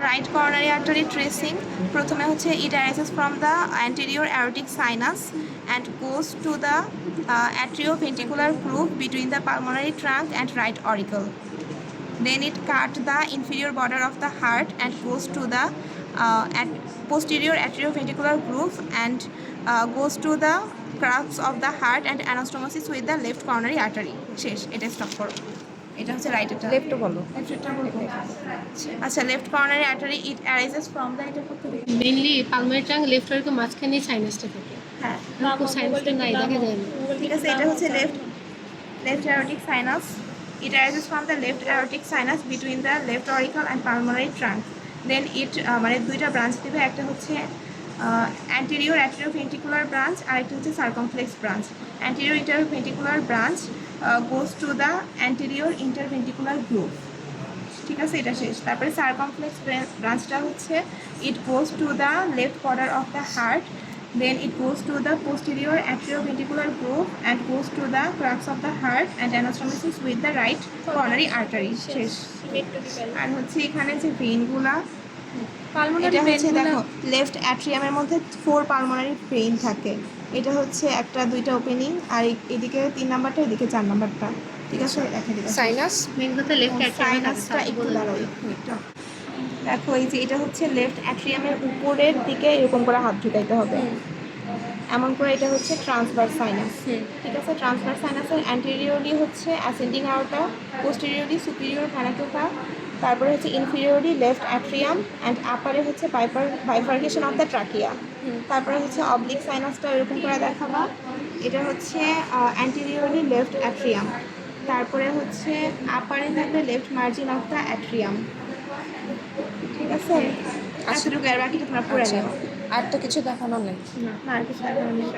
Right coronary artery tracing প্রথমে হচ্ছে it arises from the anterior aortic sinus and goes to the atrioventricular groove between the pulmonary trunk and right auricle. Then it cut the inferior border of the heart and goes to the posterior atrioventricular groove and goes to the crux of the heart and anastomosis with the left coronary artery. শেষ, এটা stop করো। এটা হচ্ছে right, এটা লেফটও বলো। লেফটটা বলবো। আচ্ছা, left coronary artery it arises from the, এটা করতে হবে মেইনলি পালমারি ট্রাঙ্ক লেফট আরের মাঝখানে সাইনাসটা থাকে। হ্যাঁ, সাইনাসটা নাই, দেখা যায় না। ঠিক আছে, এটা হচ্ছে left aortic sinus. It arises from the left aortic sinus between the left auricle and pulmonary trunk. Then it মানে দুইটা ব্রাঞ্চ দিবে, একটা হচ্ছে anterior atrioventricular branch আর একটা হচ্ছে circumflex branch. Anterior interventricular branch goes to the anterior interventricular groove. ঠিক আছে, এটা শেষ। তারপরে সার্কামফ্লেক্স ব্রাঞ্চটা হচ্ছে it goes to the left border of the heart, then it goes to the posterior atrioventricular groove and goes to the crux of the heart and anastomosis with the right coronary artery. শেষ। আর হচ্ছে এখানে যে ভেইনগুলা, এটা হচ্ছে দেখো left অ্যাট্রিয়ামের মধ্যে 4 pulmonary vein থাকে। এটা হচ্ছে একটা দুইটা ওপেনিং, আর এদিকে 3 নাম্বারটা, এদিকে 4 নাম্বারটা। ঠিক আছে, দেখা দিবে সাইনাস মেইন কথা লেফট সাইনাসটা একটু দাঁড়াও একটু। দেখো এই যে এটা হচ্ছে লেফট অ্যাট্রিয়ামের উপরের দিকে এরকম করে হাত ঢুকাইতে হবে, এমন করে। এটা হচ্ছে ট্রান্সভার্স সাইনাস। ঠিক আছে, ট্রান্সভার্স সাইনাসের অ্যান্টেরিয়রলি হচ্ছে অ্যাসেন্ডিং আওরটা, পোস্টেরিয়রলি সুপিরিয়র ভেনা কেভা, তারপরে হচ্ছে ইনফিরিয়রলি লেফট অ্যাট্রিয়াম অ্যান্ড আপারে হচ্ছে বাইফার্কেশন অফ দ্য ট্রাকিয়া। তারপরে হচ্ছে অবলিক সাইনাসটা এরকম করে দেখাবা। এটা হচ্ছে অ্যান্টেরিয়রলি লেফট অ্যাট্রিয়াম, তারপরে হচ্ছে আপারে থাকবে left margin of the atrium. ঠিক আছে, এতটুকু, আর বাকিটা তোমরা পড়ে নেও। আর তো কিছু দেখানো নেই। না, আর কিছু দেখানো নেই।